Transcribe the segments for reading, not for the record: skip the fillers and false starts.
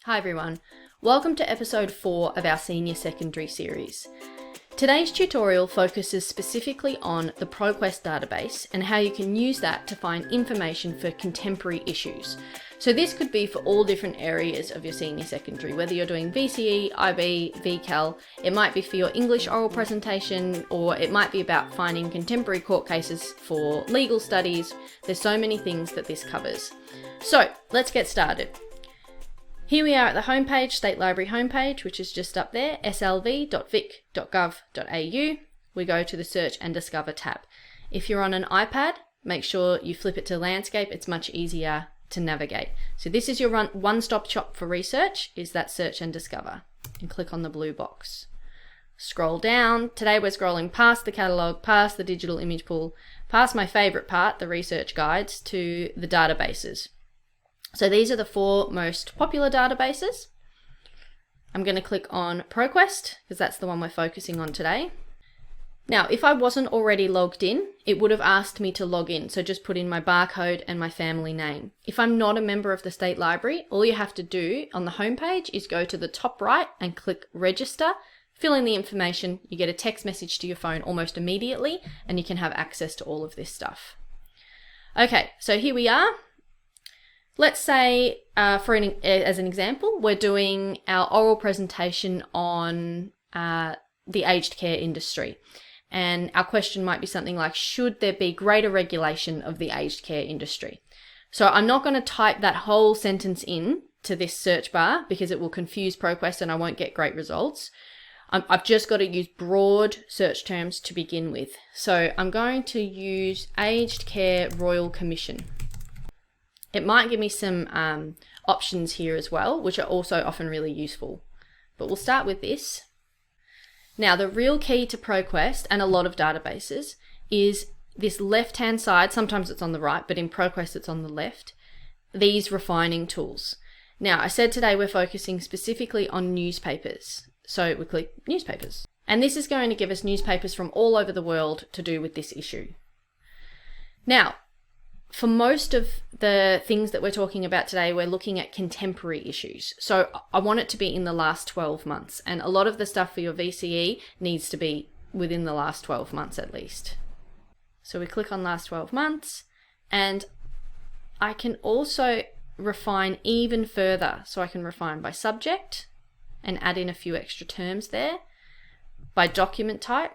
Hi everyone, welcome to episode 4 of our senior secondary series. Today's tutorial focuses specifically on the ProQuest database and how you can use that to find information for contemporary issues. So this could be for all different areas of your senior secondary, whether you're doing VCE, IB, VCAL, it might be for your English oral presentation, or it might be about finding contemporary court cases for legal studies. There's so many things that this covers. So let's get started. Here we are at the homepage, State Library homepage, which is just up there, slv.vic.gov.au. We go to the Search and Discover tab. If you're on an iPad, make sure you flip it to landscape. It's much easier to navigate. So this is your one-stop shop for research, is that Search and Discover. And click on the blue box. Scroll down. Today we're scrolling past the catalogue, past the digital image pool, past my favourite part, the research guides, to the databases. So these are the 4 most popular databases. I'm going to click on ProQuest because that's the one we're focusing on today. Now, if I wasn't already logged in, it would have asked me to log in. So just put in my barcode and my family name. If I'm not a member of the State Library, all you have to do on the homepage is go to the top right and click register, fill in the information, you get a text message to your phone almost immediately, and you can have access to all of this stuff. Okay, so here we are. Let's say, as an example, we're doing our oral presentation on the aged care industry. And our question might be something like, should there be greater regulation of the aged care industry? So I'm not going to type that whole sentence in to this search bar because it will confuse ProQuest and I won't get great results. I've just got to use broad search terms to begin with. So I'm going to use Aged Care Royal Commission. It might give me some options here as well, which are also often really useful. But we'll start with this. Now, the real key to ProQuest and a lot of databases is this left-hand side. Sometimes it's on the right, but in ProQuest it's on the left. These refining tools. Now, I said today we're focusing specifically on newspapers. So we click newspapers. And this is going to give us newspapers from all over the world to do with this issue. Now, for most of the things that we're talking about today, we're looking at contemporary issues. So I want it to be in the last 12 months. And a lot of the stuff for your VCE needs to be within the last 12 months at least. So we click on last 12 months. And I can also refine even further. So I can refine by subject and add in a few extra terms there, by document type,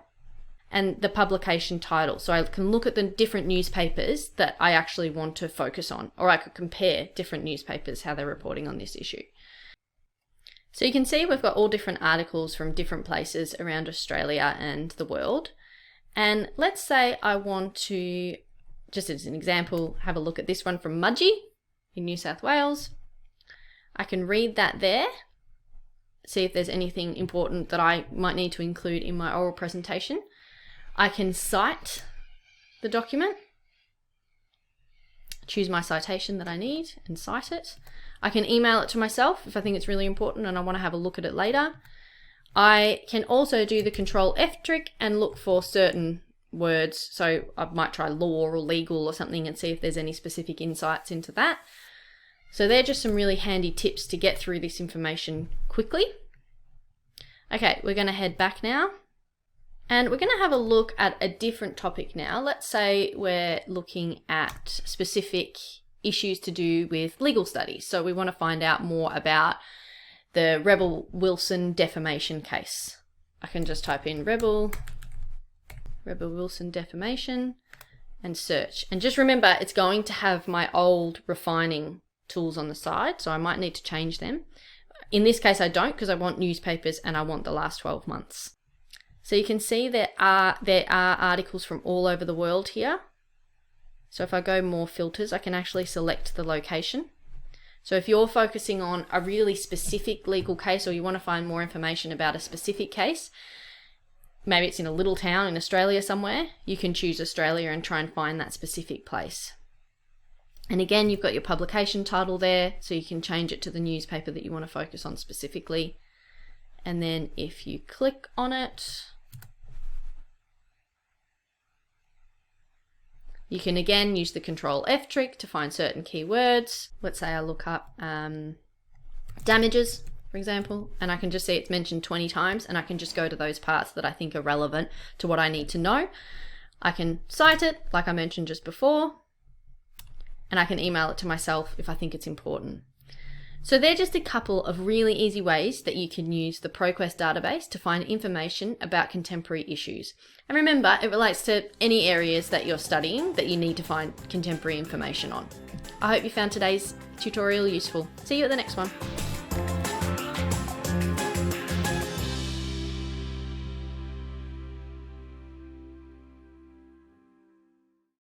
and the publication title. So I can look at the different newspapers that I actually want to focus on, or I could compare different newspapers, how they're reporting on this issue. So you can see we've got all different articles from different places around Australia and the world. And let's say I want to, just as an example, have a look at this one from Mudgee in New South Wales. I can read that there, see if there's anything important that I might need to include in my oral presentation. I can cite the document, choose my citation that I need and cite it. I can email it to myself if I think it's really important and I want to have a look at it later. I can also do the Control F trick and look for certain words. So I might try law or legal or something and see if there's any specific insights into that. So they're just some really handy tips to get through this information quickly. Okay, we're going to head back now. And we're going to have a look at a different topic now. Let's say we're looking at specific issues to do with legal studies. So we want to find out more about the Rebel Wilson defamation case. I can just type in Rebel Wilson defamation and search. And just remember, it's going to have my old refining tools on the side, so I might need to change them. In this case, I don't, because I want newspapers and I want the last 12 months. So you can see there are articles from all over the world here. So if I go more filters, I can actually select the location. So if you're focusing on a really specific legal case or you want to find more information about a specific case, maybe it's in a little town in Australia somewhere, you can choose Australia and try and find that specific place. And again, you've got your publication title there, so you can change it to the newspaper that you want to focus on specifically. And then if you click on it, you can again use the Control F trick to find certain keywords. Let's say I look up damages, for example, and I can just see it's mentioned 20 times, and I can just go to those parts that I think are relevant to what I need to know. I can cite it, like I mentioned just before, and I can email it to myself if I think it's important. So they're just a couple of really easy ways that you can use the ProQuest database to find information about contemporary issues. And remember, it relates to any areas that you're studying that you need to find contemporary information on. I hope you found today's tutorial useful. See you at the next one.